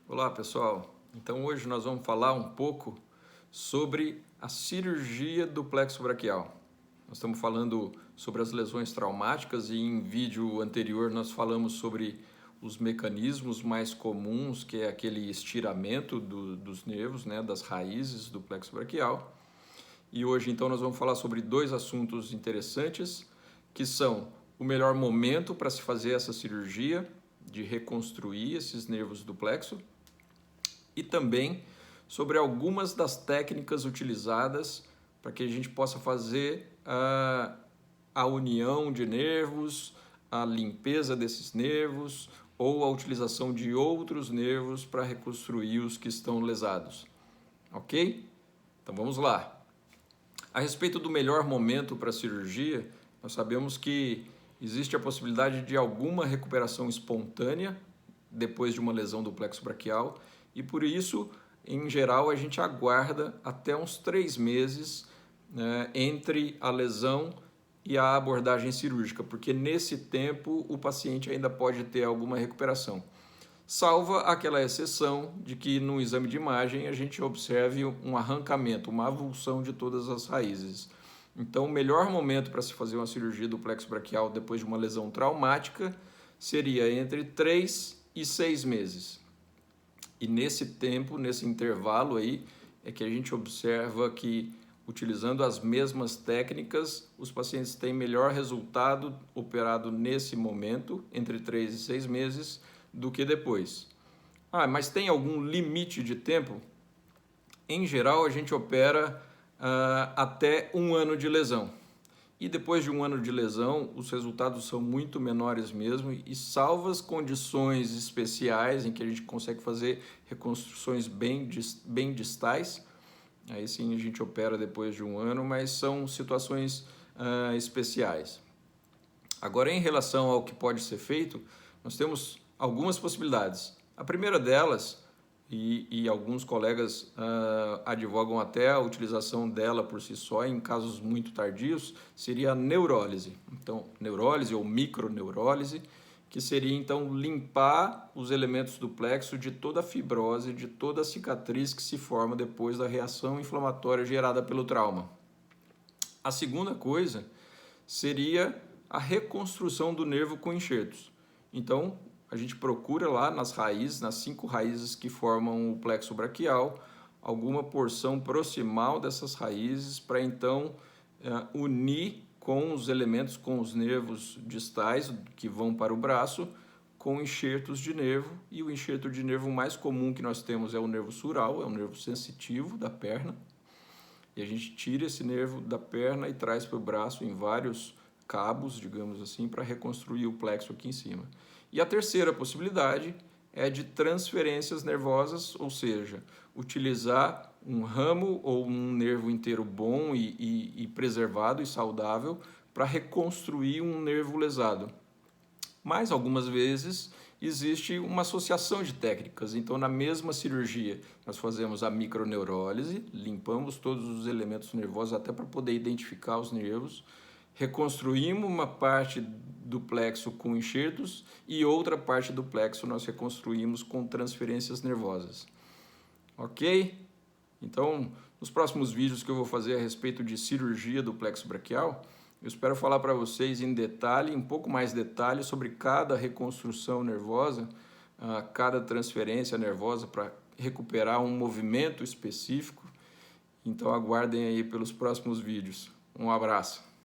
Olá pessoal, então hoje nós vamos falar um pouco sobre a cirurgia do plexo braquial. Nós estamos falando sobre as lesões traumáticas e em vídeo anterior nós falamos sobre os mecanismos mais comuns, que é aquele estiramento dos nervos, das raízes do plexo braquial. E hoje então nós vamos falar sobre dois assuntos interessantes, que são o melhor momento para se fazer essa cirurgia de reconstruir esses nervos do plexo e também sobre algumas das técnicas utilizadas para que a gente possa fazer a união de nervos, a limpeza desses nervos ou a utilização de outros nervos para reconstruir os que estão lesados. Ok? Então vamos lá. A respeito do melhor momento para a cirurgia, nós sabemos que existe a possibilidade de alguma recuperação espontânea depois de uma lesão do plexo braquial e por isso, em geral, a gente aguarda até uns 3 meses entre a lesão e a abordagem cirúrgica, porque nesse tempo o paciente ainda pode ter alguma recuperação. Salva aquela exceção de que no exame de imagem a gente observe um arrancamento, uma avulsão de todas as raízes. Então, o melhor momento para se fazer uma cirurgia do plexo braquial depois de uma lesão traumática seria entre 3 e 6 meses. E nesse tempo, nesse intervalo aí, é que a gente observa que, utilizando as mesmas técnicas, os pacientes têm melhor resultado operado nesse momento, entre 3 e 6 meses, do que depois. Mas tem algum limite de tempo? Em geral, a gente opera até 1 ano de lesão. E depois de 1 ano de lesão, os resultados são muito menores mesmo e salvas condições especiais em que a gente consegue fazer reconstruções bem distais. Aí sim a gente opera depois de 1 ano, mas são situações especiais. Agora, em relação ao que pode ser feito, nós temos algumas possibilidades. A primeira delas, e alguns colegas advogam até a utilização dela por si só em casos muito tardios, seria a neurólise. Então, neurólise ou microneurólise, que seria então limpar os elementos do plexo de toda a fibrose, de toda a cicatriz que se forma depois da reação inflamatória gerada pelo trauma. A segunda coisa seria a reconstrução do nervo com enxertos. Então, a gente procura lá nas raízes, nas 5 raízes que formam o plexo braquial, alguma porção proximal dessas raízes para então unir com os elementos, com os nervos distais que vão para o braço, com enxertos de nervo. E o enxerto de nervo mais comum que nós temos é o nervo sural, é o nervo sensitivo da perna. E a gente tira esse nervo da perna e traz para o braço em vários cabos, digamos assim, para reconstruir o plexo aqui em cima. E a terceira possibilidade é de transferências nervosas, ou seja, utilizar um ramo ou um nervo inteiro bom e preservado e saudável para reconstruir um nervo lesado. Mas algumas vezes existe uma associação de técnicas. Então, na mesma cirurgia, nós fazemos a microneurólise, limpamos todos os elementos nervosos até para poder identificar os nervos, reconstruímos uma parte do plexo com enxertos e outra parte do plexo nós reconstruímos com transferências nervosas. Ok? Então, nos próximos vídeos que eu vou fazer a respeito de cirurgia do plexo braquial, eu espero falar para vocês em detalhe, um pouco mais detalhe sobre cada reconstrução nervosa, cada transferência nervosa para recuperar um movimento específico. Então aguardem aí pelos próximos vídeos. Um abraço.